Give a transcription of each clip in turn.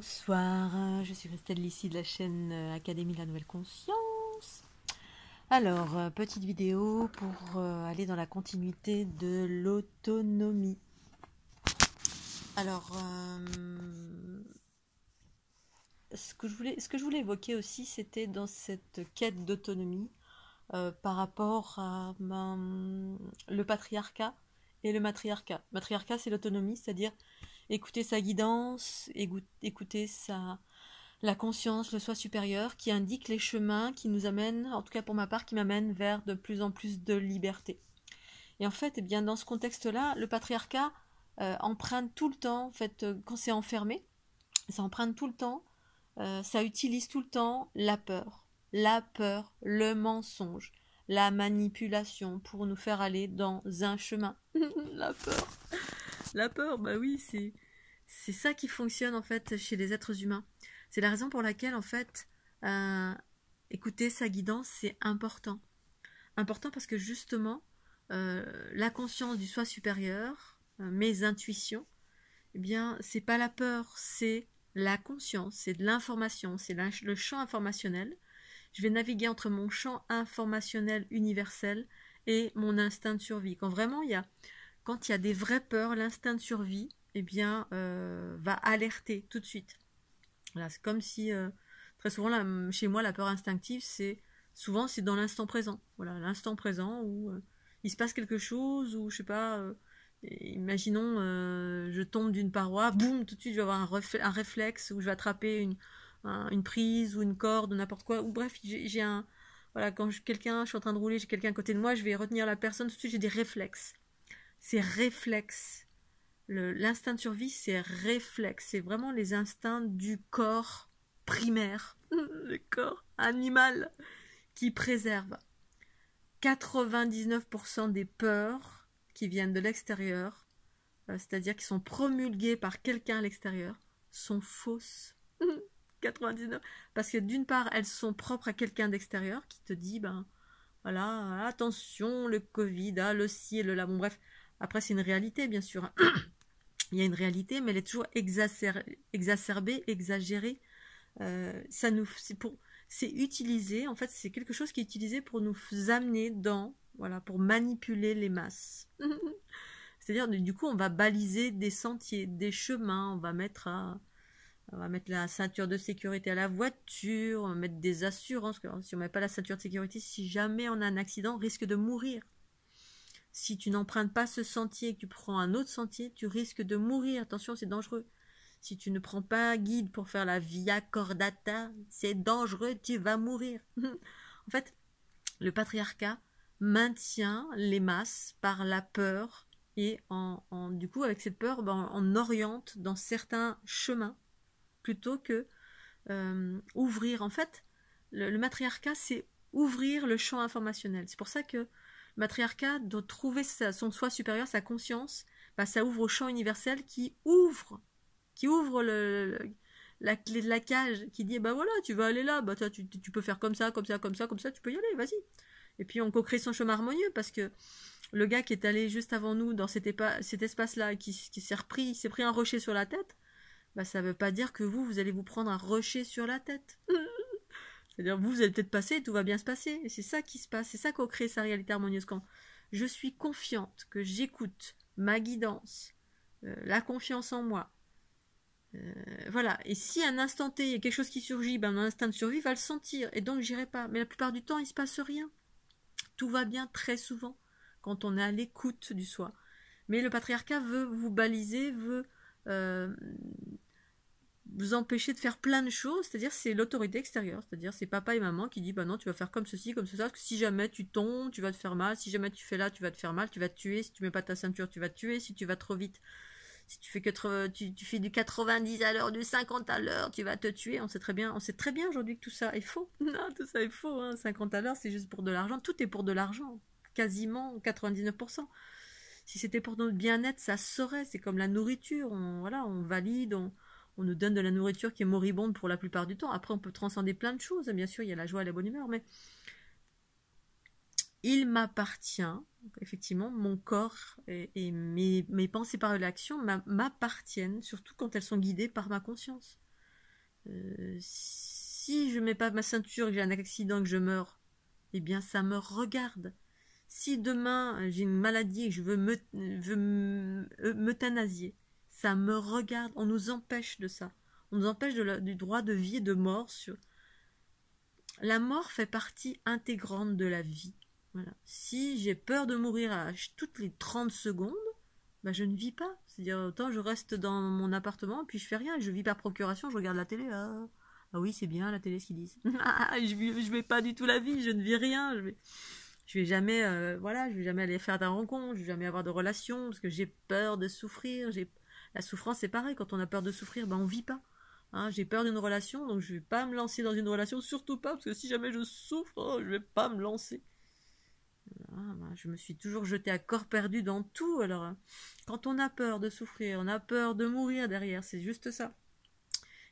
Bonsoir, je suis Christelle Lissy de la chaîne Académie de la Nouvelle Conscience. Alors, petite vidéo pour aller dans la continuité de l'autonomie. Alors, ce que je voulais évoquer aussi, c'était dans cette quête d'autonomie par rapport à le patriarcat et le matriarcat. Matriarcat, c'est l'autonomie, c'est-à-dire écouter sa guidance, écouter la conscience, le soi supérieur, qui indique les chemins qui nous amènent, en tout cas pour ma part, qui m'amènent vers de plus en plus de liberté. Et en fait, eh bien, dans ce contexte-là, le patriarcat emprunte tout le temps, en fait, quand c'est enfermé, ça emprunte tout le temps, ça utilise tout le temps la peur, le mensonge, la manipulation pour nous faire aller dans un chemin. La peur, bah oui, c'est ça qui fonctionne en fait chez les êtres humains. C'est la raison pour laquelle en fait écouter sa guidance c'est important. Important parce que justement la conscience du soi supérieur, mes intuitions, eh bien c'est pas la peur, c'est la conscience, c'est de l'information, c'est le champ informationnel. Je vais naviguer entre mon champ informationnel universel et mon instinct de survie. Quand il y a des vraies peurs, l'instinct de survie eh bien, va alerter tout de suite. Voilà, c'est comme si, très souvent, là, chez moi, la peur instinctive, souvent c'est dans l'instant présent. Voilà, l'instant présent où il se passe quelque chose, ou je sais pas, imaginons, je tombe d'une paroi, boum, tout de suite je vais avoir un réflexe où je vais attraper une prise ou une corde ou n'importe quoi, ou bref, j'ai un... Voilà, quand je suis en train de rouler, j'ai quelqu'un à côté de moi, je vais retenir la personne, tout de suite j'ai des réflexes. C'est réflexe. L'instinct de survie, c'est réflexe. C'est vraiment les instincts du corps primaire, le corps animal qui préserve. 99% des peurs qui viennent de l'extérieur, c'est-à-dire qui sont promulguées par quelqu'un à l'extérieur, sont fausses. 99. Parce que d'une part, elles sont propres à quelqu'un d'extérieur qui te dit, ben voilà, attention, le Covid, le ci et le là. Bon, bref, après, c'est une réalité, bien sûr. Il y a une réalité, mais elle est toujours exacerbée, exagérée. C'est utilisé, en fait, c'est quelque chose qui est utilisé pour nous amener voilà, pour manipuler les masses. C'est-à-dire, du coup, on va baliser des sentiers, des chemins, on va mettre la ceinture de sécurité à la voiture, on va mettre des assurances. Si on ne met pas la ceinture de sécurité, si jamais on a un accident, on risque de mourir. Si tu n'empruntes pas ce sentier et que tu prends un autre sentier, tu risques de mourir. Attention, c'est dangereux. Si tu ne prends pas un guide pour faire la Via Cordata, c'est dangereux, tu vas mourir. En fait, le patriarcat maintient les masses par la peur et du coup, avec cette peur, on oriente dans certains chemins plutôt que ouvrir. En fait, le matriarcat, c'est ouvrir le champ informationnel. C'est pour ça que le matriarcat doit trouver son soi supérieur, sa conscience, ça ouvre au champ universel qui ouvre la clé de la cage, qui dit bah voilà, tu vas aller là, bah tu peux faire comme ça, comme ça, comme ça, comme ça, tu peux y aller, vas-y. Et puis on co-crée son chemin harmonieux parce que le gars qui est allé juste avant nous dans cet espace-là, qui s'est pris un rocher sur la tête, bah ça veut pas dire que vous allez vous prendre un rocher sur la tête. C'est-à-dire vous allez peut-être passer et tout va bien se passer. Et c'est ça qui se passe, c'est ça qu'on crée sa réalité harmonieuse. Quand je suis confiante, que j'écoute ma guidance, la confiance en moi, voilà. Et si à un instant T, il y a quelque chose qui surgit, mon instinct de survie va le sentir. Et donc j'irai pas. Mais la plupart du temps, il se passe rien. Tout va bien très souvent quand on est à l'écoute du soi. Mais le patriarcat veut vous baliser, veut vous empêcher de faire plein de choses, c'est-à-dire c'est l'autorité extérieure, c'est-à-dire c'est papa et maman qui disent bah non tu vas faire comme ceci, comme ça, parce que si jamais tu tombes, tu vas te faire mal, si jamais tu fais là, tu vas te faire mal, tu vas te tuer, si tu mets pas ta ceinture, tu vas te tuer, si tu vas trop vite, si tu fais tu fais du 90 à l'heure, du 50 à l'heure, tu vas te tuer. On sait très bien aujourd'hui que tout ça est faux. Non, tout ça est faux, hein. 50 à l'heure, c'est juste pour de l'argent, tout est pour de l'argent, quasiment 99%. Si c'était pour notre bien-être, ça se saurait, c'est comme la nourriture, on valide, on nous donne de la nourriture qui est moribonde pour la plupart du temps. Après, on peut transcender plein de choses. Bien sûr, il y a la joie et la bonne humeur, mais il m'appartient, effectivement, mon corps et mes pensées par l'action m'appartiennent, surtout quand elles sont guidées par ma conscience. Si je mets pas ma ceinture et que j'ai un accident et que je meurs, eh bien ça me regarde. Si demain j'ai une maladie et que je veux m'euthanasier, ça me regarde. On nous empêche de ça. On nous empêche du droit de vie et de mort. La mort fait partie intégrante de la vie. Voilà. Si j'ai peur de mourir à toutes les 30 secondes, bah je ne vis pas. C'est-à-dire, autant je reste dans mon appartement, puis je fais rien. Je vis par procuration, je regarde la télé. Ah oui, c'est bien la télé, ce qu'ils disent. Je vais pas du tout la vie, je ne vis rien. Je vais jamais, je vais jamais aller faire de rencontres, je vais jamais avoir de relations, parce que j'ai peur de souffrir. La souffrance, c'est pareil. Quand on a peur de souffrir, ben on vit pas. Hein, j'ai peur d'une relation, donc je vais pas me lancer dans une relation, surtout pas, parce que si jamais je souffre, je vais pas me lancer. Je me suis toujours jetée à corps perdu dans tout. Alors, quand on a peur de souffrir, on a peur de mourir derrière, c'est juste ça.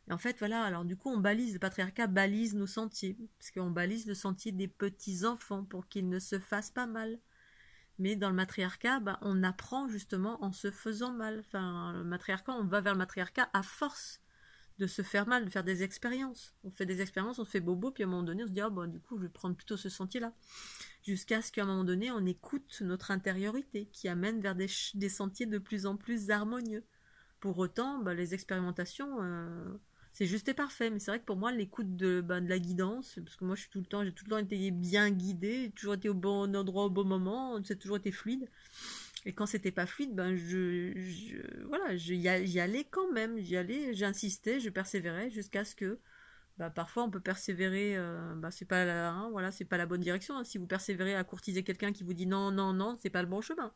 Et en fait, voilà, alors du coup, le patriarcat balise nos sentiers, parce qu'on balise le sentier des petits-enfants pour qu'ils ne se fassent pas mal. Mais dans le matriarcat, on apprend justement en se faisant mal. Enfin, le matriarcat, on va vers le matriarcat à force de se faire mal, de faire des expériences. On fait des expériences, on se fait bobo, puis à un moment donné, on se dit, du coup, je vais prendre plutôt ce sentier-là. Jusqu'à ce qu'à un moment donné, on écoute notre intériorité, qui amène vers des sentiers de plus en plus harmonieux. Pour autant, les expérimentations, c'est juste et parfait. Mais c'est vrai que pour moi, l'écoute de la guidance, parce que moi, j'ai tout le temps été bien guidée, j'ai toujours été au bon endroit au bon moment, c'est toujours été fluide. Et quand c'était pas fluide, j'y allais quand même. J'y allais, j'insistais, je persévérais jusqu'à ce que, parfois on peut persévérer, c'est pas c'est pas la bonne direction. Hein. Si vous persévérez à courtiser quelqu'un qui vous dit non, non, non, c'est pas le bon chemin.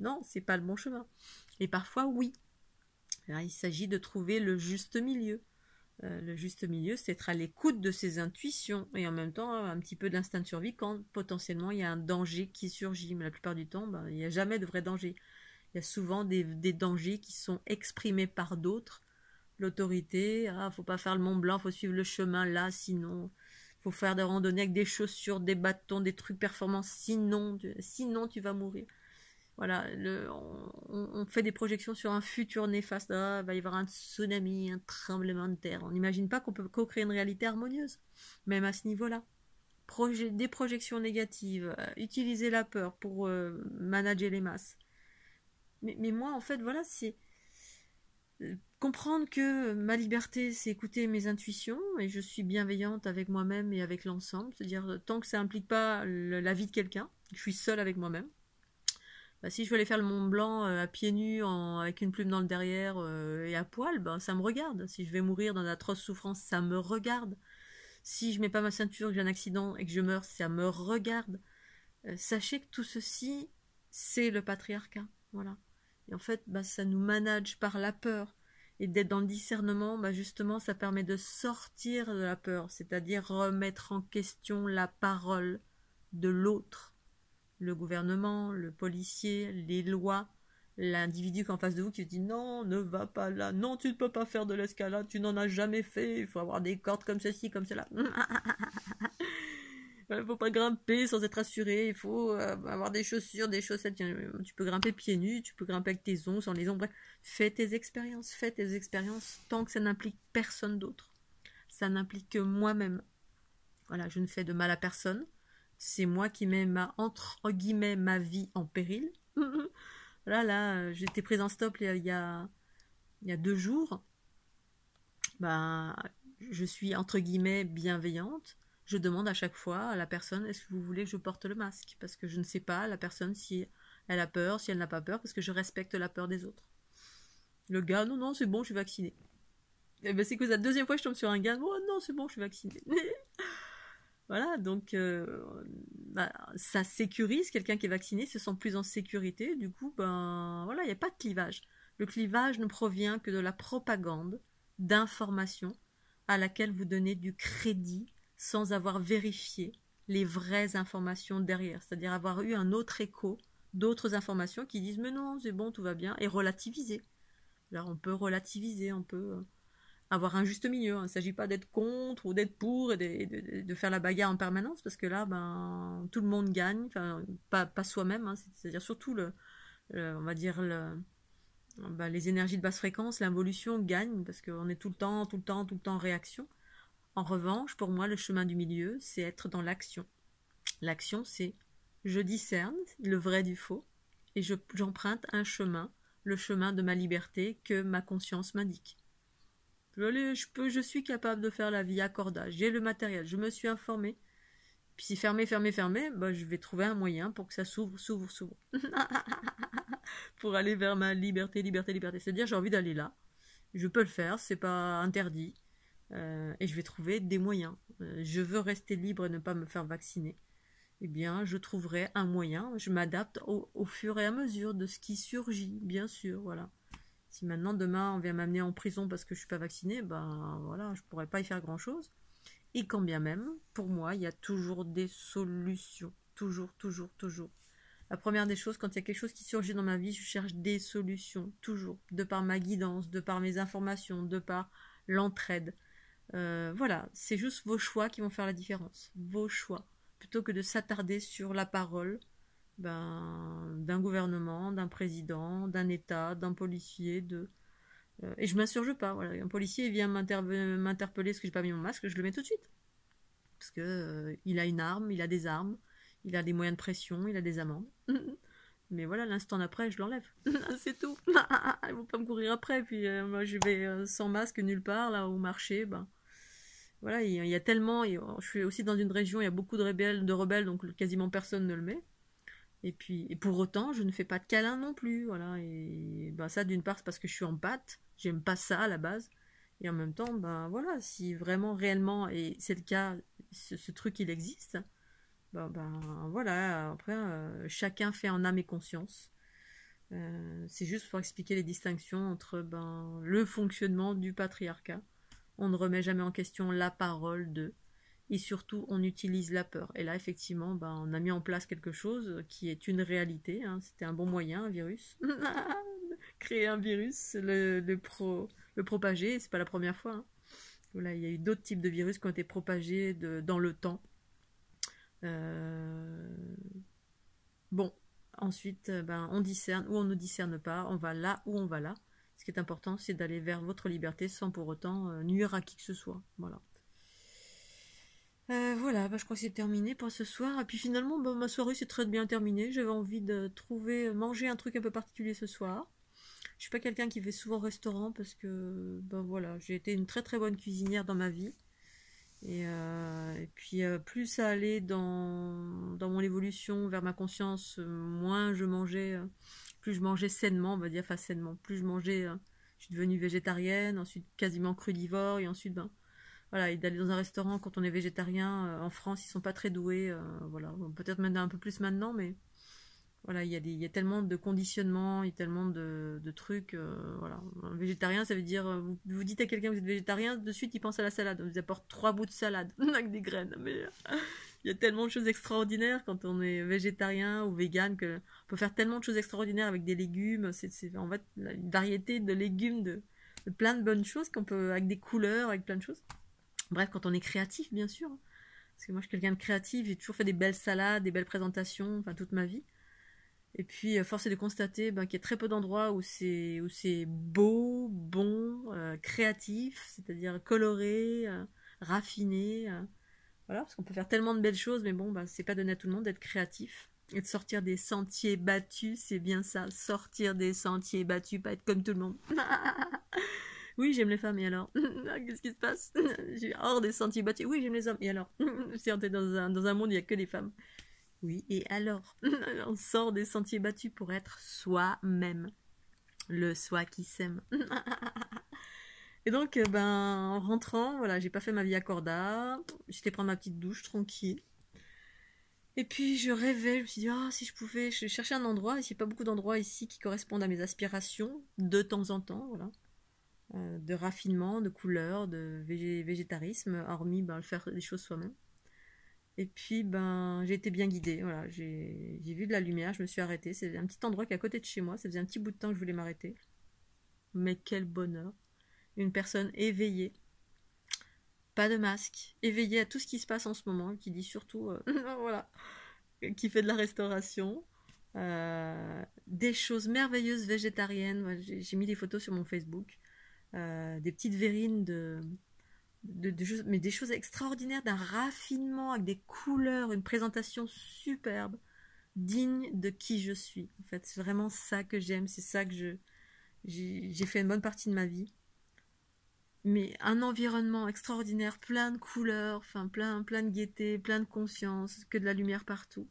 Non, c'est pas le bon chemin. Et parfois, oui. Alors, il s'agit de trouver le juste milieu. Le juste milieu, c'est être à l'écoute de ses intuitions et en même temps un petit peu d'instinct de survie quand potentiellement il y a un danger qui surgit. Mais la plupart du temps, il n'y a jamais de vrai danger. Il y a souvent des dangers qui sont exprimés par d'autres. L'autorité, faut pas faire le Mont Blanc, faut suivre le chemin là, sinon faut faire des randonnées avec des chaussures, des bâtons, des trucs performants, sinon tu vas mourir. Voilà, on fait des projections sur un futur néfaste. Il va y avoir un tsunami, un tremblement de terre. On n'imagine pas qu'on peut co-créer une réalité harmonieuse, même à ce niveau-là. Des projections négatives, utiliser la peur pour manager les masses. Mais moi, en fait, voilà, c'est comprendre que ma liberté, c'est écouter mes intuitions, et je suis bienveillante avec moi-même et avec l'ensemble. C'est-à-dire, tant que ça implique pas la vie de quelqu'un, je suis seule avec moi-même. Si je veux aller faire le Mont Blanc à pieds nus, avec une plume dans le derrière et à poil, ça me regarde. Si je vais mourir dans d'atroces souffrances, ça me regarde. Si je mets pas ma ceinture, que j'ai un accident et que je meurs, ça me regarde. Sachez que tout ceci, c'est le patriarcat. Voilà. Et en fait, ça nous manage par la peur. Et d'être dans le discernement, justement, ça permet de sortir de la peur, c'est-à-dire remettre en question la parole de l'autre. Le gouvernement, le policier, les lois, l'individu qui est en face de vous qui dit non, ne va pas là, non, tu ne peux pas faire de l'escalade, tu n'en as jamais fait, il faut avoir des cordes comme ceci, comme cela. Il ne faut pas grimper sans être assuré, il faut avoir des chaussures, des chaussettes. Tu peux grimper pieds nus, tu peux grimper avec tes ongles, sans les ongles. Bref, fais tes expériences tant que ça n'implique personne d'autre. Ça n'implique que moi-même. Voilà, je ne fais de mal à personne. C'est moi qui mets entre guillemets ma vie en péril. Là, j'étais prise en stop il y a 2 jours. Je suis entre guillemets bienveillante. Je demande à chaque fois à la personne, est-ce que vous voulez que je porte le masque? Parce que je ne sais pas, la personne, si elle a peur, si elle n'a pas peur, parce que je respecte la peur des autres. Le gars, non, c'est bon, je suis vacciné. Et c'est que la 2e fois que je tombe sur un gars, oh non, c'est bon, je suis vacciné. Voilà, donc ça sécurise, quelqu'un qui est vacciné se sent plus en sécurité, du coup, voilà, il n'y a pas de clivage. Le clivage ne provient que de la propagande d'informations à laquelle vous donnez du crédit sans avoir vérifié les vraies informations derrière, c'est-à-dire avoir eu un autre écho d'autres informations qui disent mais non, c'est bon, tout va bien, et relativiser. Alors on peut relativiser, on peut avoir un juste milieu. Il ne s'agit pas d'être contre ou d'être pour et de faire la bagarre en permanence, parce que là, tout le monde gagne, enfin, pas soi-même, hein, c'est-à-dire surtout on va dire bah, les énergies de basse fréquence, l'involution gagne parce qu'on est tout le temps, tout le temps, tout le temps en réaction. En revanche, pour moi, le chemin du milieu, c'est être dans l'action. L'action, c'est je discerne le vrai du faux et j'emprunte un chemin, le chemin de ma liberté que ma conscience m'indique. Je suis capable de faire la via corda, j'ai le matériel, je me suis informé. Puis si fermé, fermé, fermé, bah, je vais trouver un moyen pour que ça s'ouvre, s'ouvre, s'ouvre. Pour aller vers ma liberté, liberté, liberté. C'est-à-dire, j'ai envie d'aller là. Je peux le faire, c'est pas interdit. Et je vais trouver des moyens. Je veux rester libre et ne pas me faire vacciner. Eh bien, je trouverai un moyen. Je m'adapte au fur et à mesure de ce qui surgit, bien sûr. Voilà. Si maintenant, demain, on vient m'amener en prison parce que je suis pas vaccinée, ben voilà, je pourrais pas y faire grand-chose. Et quand bien même, pour moi, il y a toujours des solutions. Toujours, toujours, toujours. La première des choses, quand il y a quelque chose qui surgit dans ma vie, je cherche des solutions, toujours, de par ma guidance, de par mes informations, de par l'entraide. Voilà, c'est juste vos choix qui vont faire la différence. Vos choix. Plutôt que de s'attarder sur la parole d'un gouvernement, d'un président, d'un État, d'un policier, et je m'insurge pas. Voilà. Un policier vient m'interpeller parce que j'ai pas mis mon masque, je le mets tout de suite. Parce que il a une arme, il a des armes, il a des moyens de pression, il a des amendes. Mais voilà, l'instant d'après, je l'enlève. C'est tout. Ils vont pas me courir après. Puis moi, je vais sans masque nulle part, là, au marché. Ben, voilà, il y a tellement. Je suis aussi dans une région, il y a beaucoup de rebelles, donc quasiment personne ne le met. Et pour autant, je ne fais pas de câlin non plus. Voilà. Et ben, ça, d'une part, c'est parce que je suis en pâte. J'aime pas ça à la base. Et en même temps, ben voilà, si vraiment, réellement, et c'est le cas, ce truc, il existe, ben voilà, après, chacun fait en âme et conscience. C'est juste pour expliquer les distinctions entre le fonctionnement du patriarcat. On ne remet jamais en question la parole de. Et surtout, on utilise la peur. Et là, effectivement, on a mis en place quelque chose qui est une réalité. Hein. C'était un bon moyen, un virus. Créer un virus, le propager, c'est pas la première fois. Hein. Voilà, il y a eu d'autres types de virus qui ont été propagés dans le temps. Bon, ensuite, on discerne ou on ne discerne pas, on va là ou on va là. Ce qui est important, c'est d'aller vers votre liberté sans pour autant nuire à qui que ce soit. Voilà. Voilà, je crois que c'est terminé pour ce soir. Et puis finalement, ma soirée s'est très bien terminée. J'avais envie de manger un truc un peu particulier ce soir. Je suis pas quelqu'un qui fait souvent au restaurant parce que, voilà, j'ai été une très très bonne cuisinière dans ma vie. Et puis plus ça allait dans mon évolution vers ma conscience, moins je mangeais, plus je mangeais sainement, on va dire, enfin sainement, plus je mangeais, je suis devenue végétarienne, ensuite quasiment crudivore, et ensuite, voilà, et d'aller dans un restaurant quand on est végétarien, en France, ils sont pas très doués, voilà, bon, peut-être maintenant un peu plus maintenant, mais voilà, il y a tellement de conditionnements, il y a tellement de trucs. Voilà. Un végétarien, ça veut dire, vous dites à quelqu'un que vous êtes végétarien, de suite il pense à la salade. On vous apporte 3 bouts de salade avec des graines. Mais il y a tellement de choses extraordinaires quand on est végétarien ou vegan que on peut faire tellement de choses extraordinaires avec des légumes. C'est en fait une variété de légumes, de plein de bonnes choses qu'on peut, avec des couleurs, avec plein de choses. Bref, quand on est créatif, bien sûr. Parce que moi, je suis quelqu'un de créatif, j'ai toujours fait des belles salades, des belles présentations, enfin toute ma vie. Et puis, force est de constater qu'il y a très peu d'endroits où c'est beau, bon, créatif, c'est-à-dire coloré, raffiné. Voilà, parce qu'on peut faire tellement de belles choses, mais bon, c'est pas donné à tout le monde d'être créatif. Et de sortir des sentiers battus, c'est bien ça. Sortir des sentiers battus, pas être comme tout le monde. Oui, j'aime les femmes, et alors qu'est-ce qui se passe? Je suis hors des sentiers battus. Oui, j'aime les hommes, et alors je suis entrée dans un monde où il n'y a que des femmes. Oui, et alors on sort des sentiers battus pour être soi-même. Le soi qui s'aime. Et donc, en rentrant, voilà, j'ai pas fait ma vie à corda. J'étais prendre ma petite douche tranquille. Et puis je rêvais, je me suis dit, si je pouvais, je cherchais un endroit, il n'y a pas beaucoup d'endroits ici qui correspondent à mes aspirations, de temps en temps, voilà. De raffinement, de couleur, de végétarisme, hormis le faire des choses soi-même. Et puis, j'ai été bien guidée. Voilà, j'ai vu de la lumière, je me suis arrêtée. C'est un petit endroit qui est à côté de chez moi. Ça faisait un petit bout de temps que je voulais m'arrêter. Mais quel bonheur. Une personne éveillée. Pas de masque. Éveillée à tout ce qui se passe en ce moment. Qui dit surtout, voilà, qui fait de la restauration. des choses merveilleuses végétariennes. Moi, j'ai mis des photos sur mon Facebook, des petites verrines mais des choses extraordinaires, d'un raffinement avec des couleurs, une présentation superbe, digne de qui je suis. En fait, c'est vraiment ça que j'aime, c'est ça que j'ai fait une bonne partie de ma vie. Mais un environnement extraordinaire, plein de couleurs, enfin plein de gaieté, plein de conscience, que de la lumière partout.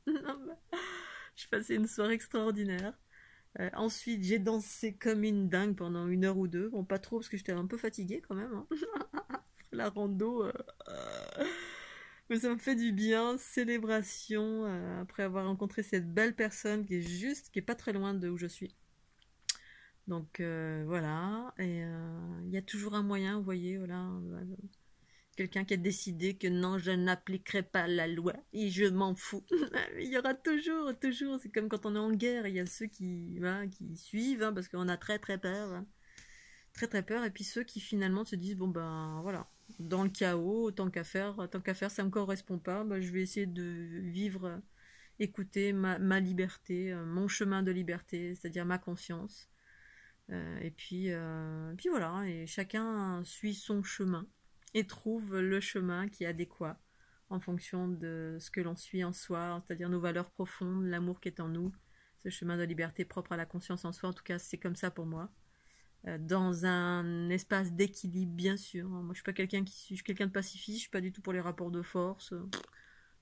Je passais une soirée extraordinaire. Ensuite, j'ai dansé comme une dingue pendant 1 heure ou 2. Bon, pas trop parce que j'étais un peu fatiguée quand même, hein. La rando, mais ça me fait du bien. Célébration après avoir rencontré cette belle personne qui est pas très loin de où je suis. Donc voilà. Et il y a toujours un moyen, vous voyez, voilà. Quelqu'un qui a décidé que non, je n'appliquerai pas la loi et je m'en fous. Il y aura toujours, c'est comme quand on est en guerre, il y a ceux voilà, qui suivent, hein, parce qu'on a très peur, hein. Très peur, et puis ceux qui finalement se disent, bon ben voilà, dans le chaos, tant qu'à faire, ça me correspond pas, ben, je vais essayer de vivre, écouter ma liberté, mon chemin de liberté, c'est-à-dire ma conscience. Et puis voilà, et chacun suit son chemin et trouve le chemin qui est adéquat en fonction de ce que l'on suit en soi, c'est-à-dire nos valeurs profondes, l'amour qui est en nous, ce chemin de liberté propre à la conscience en soi. En tout cas, c'est comme ça pour moi. Dans un espace d'équilibre, bien sûr. Moi, je suis pas je suis quelqu'un de pacifiste, je suis pas du tout pour les rapports de force.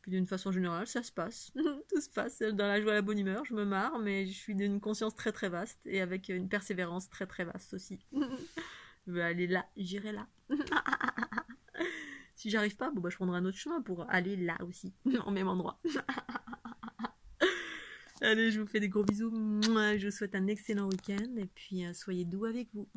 Puis d'une façon générale, ça se passe. Tout se passe dans la joie et la bonne humeur. Je me marre, mais je suis d'une conscience très vaste et avec une persévérance très vaste aussi. Je vais aller là, j'irai là. Si j'arrive pas, bon bah je prendrai un autre chemin pour aller là aussi, au même endroit. Allez, je vous fais des gros bisous. Je vous souhaite un excellent week-end et puis soyez doux avec vous.